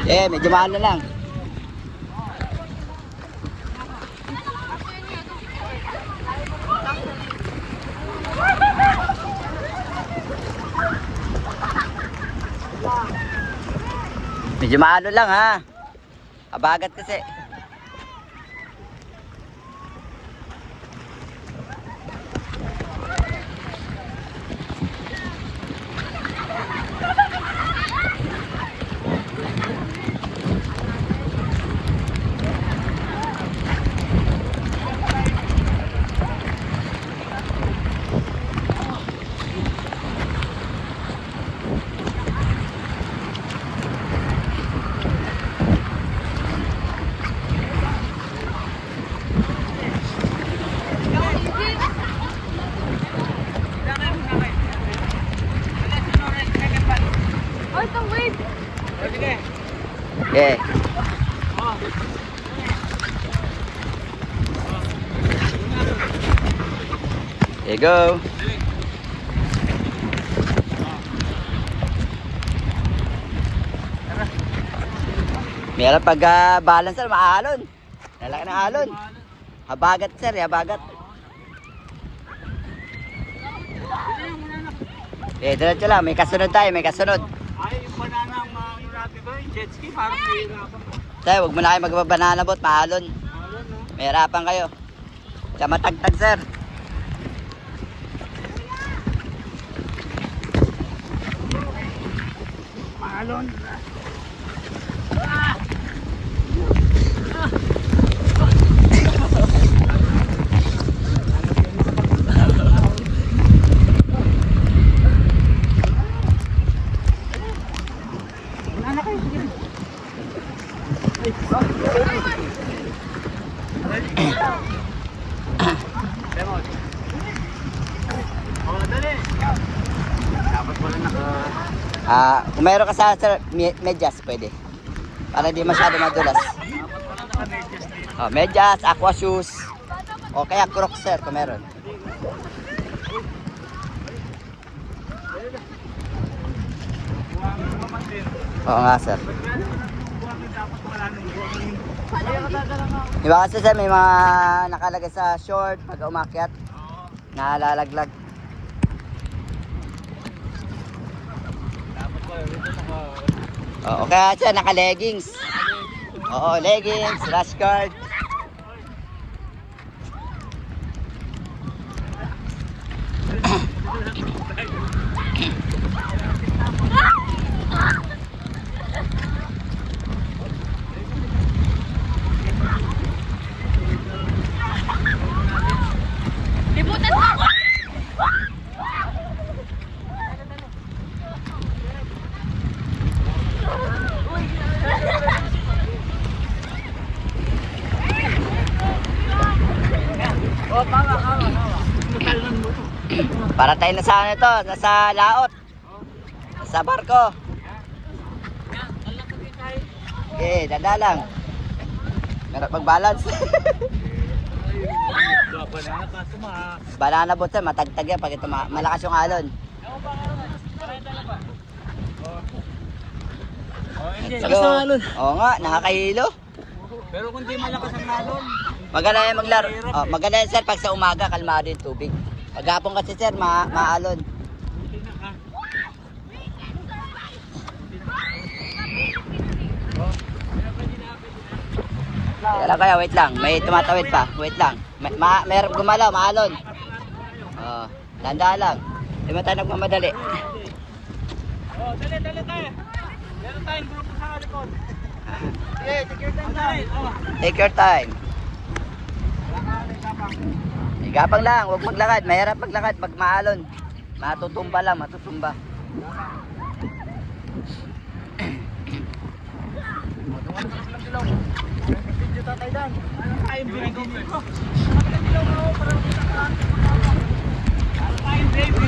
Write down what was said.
Medyo mahal na lang. Medyo maano lang ha. Abagat kasi. Okay. There you go. Meron pag balance sir, maalon. Nalaki ng alon. Habagat sir, habagat. Diretso lang, may kasunod tayo, may kasunod. Ay, yung banana ang marami ba? Yung jet ski, parang mahirapan ko. Tayo, huwag mo na kayo magbabanana boat, maalon. Alon, no? Mahirapan kayo. Siya matagtag sir. Alon. Kung meron ka sa sir, medyas pwede. Para di masyado madulas. Medyas, aqua shoes. O kaya crocs sir kung meron. Oo nga sir. Diba kasi sir may mga nakalagay sa short pag umakyat. Nalalaglag. Oo, kaya siya naka-leggings. Oo, leggings, rash guard. Libutan mo ako! Para tayo na sa ano ito, nasa laot. Sa barko. Okay, dada lang. Meron pag-balance. Banana boat sir, matagtag yan pag ito malakas yung alon. Let's go. Oo nga, nakakahilo. Pero kung di malakas ang alon, Maganda yan maglaro. Maganda yan sir pag sa umaga, kalmado yung tubig. Paghapon kasi sir, maalon. Teka lang kaya, wait lang. May tumatawid pa. Wait lang. Meron gumalaw, maalon. Tanda lang. Hindi mo tayo nagmamadali. dali tayo. Meron tayong grupo sa likod. Okay, take your time tayo. Take your time. Igapang lang, huwag maglakad. Mahirap maglakad pag maalon. Matutumba lang, matutumba. Video tatay dan. Ano tayong video dito? Ano tayong baby?